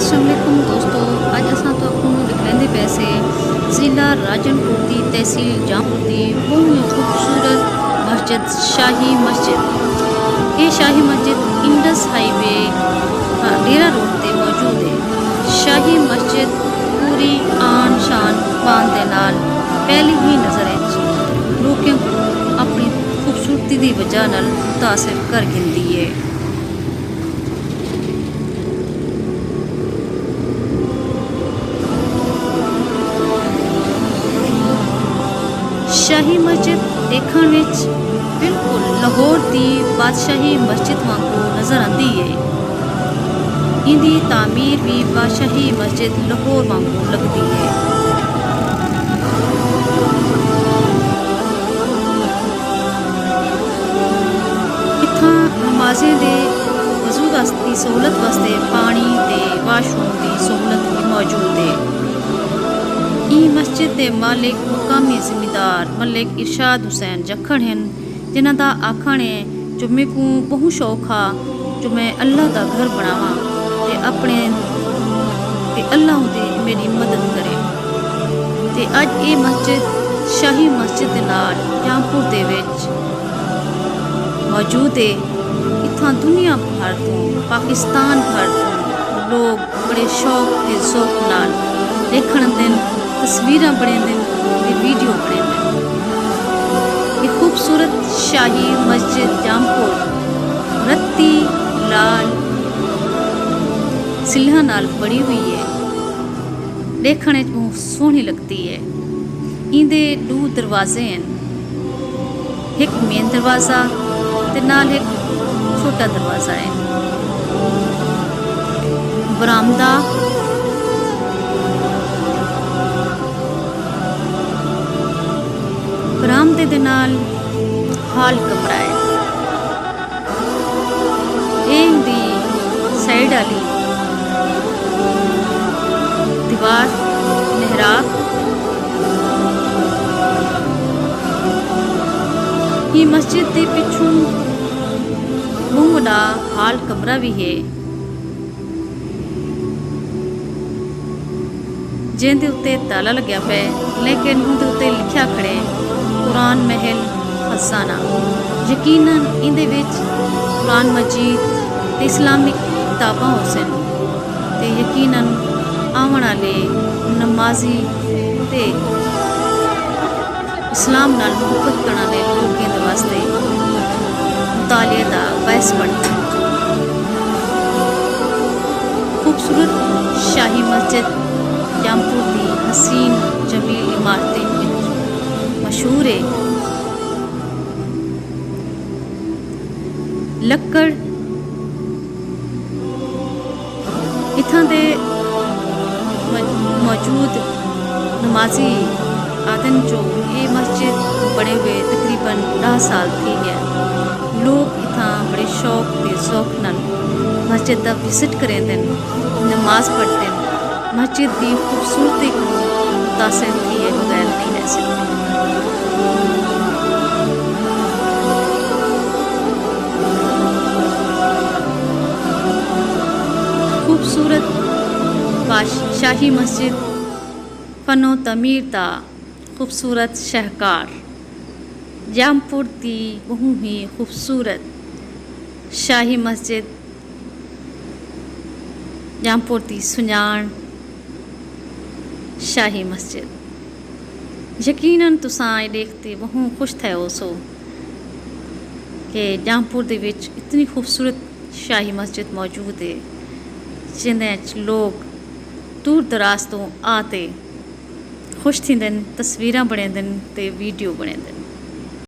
अस्सलामुअलैकुम दोस्तों, अज असां तुहानू दिखाते पैसे ज़िला राजनपुर की तहसील जामपुर की बहुत ही खूबसूरत मस्जिद शाही मस्जिद। ये शाही मस्जिद इंडस हाईवे डेरा रोड पर मौजूद है। शाही मस्जिद पूरी आन शान बान दे नाल पहली ही नज़र लोगों को अपनी खूबसूरती की वजह नाल मुतासिर कर गिनती है। शाही मस्जिद देखने विच बिल्कुल लाहौर की बादशाही मस्जिद वांगू नज़र आती है। इनकी तामीर भी बादशाही मस्जिद लाहौर वांगू लगती है। इत्थां नमाज़ें दे वज़ू की सहूलत वास्ते पानी ते वाशरूम की सहूलत भी मौजूद है। ई मस्जिद के मालिक मुकामी जिम्मेदार मलिक इरशाद हुसैन जखड़ हैं, जिन्हों का आखण है जो मेरे को बहुत शौक आ जो मैं अल्लाह का घर बनावा ते अपने ते अल्लाह दे मेरी मदद करे। ते अज ये मस्जिद शाही मस्जिद के नाल जामपुर दे विच मौजूद है। इत्थां दुनिया भर तो पाकिस्तान भर तो लोग बड़े शौक के शौक नाल देखण दिन तस्वीर बने दिन वीडियो बने दिन। ये खूबसूरत शाही मस्जिद जामपुर रत्ती लाल सिल्हा नाल बड़ी हुई है। देखने बहुत सोहनी लगती है। इंदे दो दरवाजे हैं, एक मेन दरवाज़ा ते नाल एक छोटा दरवाज़ा है। बरामदा बरामदे दे नाल हाल कमरा है। दी साइड वाली दीवार मेहराब। ये मस्जिद के पिछू बहुत बड़ा हाल कमरा भी है, जिंदे उत्ते ताला लग्या पे लेकिन उनके उत्ते लिखा खड़े कुरान महल खजाना। यकीनन इंदे विच कुरान मजीद ते इस्लामिक किताबां हो सन ते यकीनन आवन वाले नमाजी ते इस्लाम नाल मुहब्बत करने वाले लोगों के वास्ते मुताले का बहस बनता। खूबसूरत शाही मस्जिद जामपुर की हसीन जमील इमारतें मशहूर है। लक्कड़ इत्थां दे मौजूद नमाजी आदन जो ये मस्जिद बने हुए तकरीबन 10 साल थी गया। लोग इत्थां बड़े शौक के शौक नाल मस्जिद का विजिट करें दिन नमाज पढ़ते हैं। मस्जिद की खूबसूरती को मुतासिर किए बगैर नहीं रह सकते। खूबसूरत शाही मस्जिद फनो तमीर का खूबसूरत शाहकार जामपुर की बहुत ही खूबसूरत शाही मस्जिद जामपुर की सुजान शाही मस्जिद। यकीनन तुसां देखते बहुत खुश थे हो सो कि जामपुर दे विच इतनी खूबसूरत शाही मस्जिद मौजूद है, जिन्हें लोग दूर दराज तो आते खुश थी दिन तस्वीर बने दिन ते वीडियो बने दिन।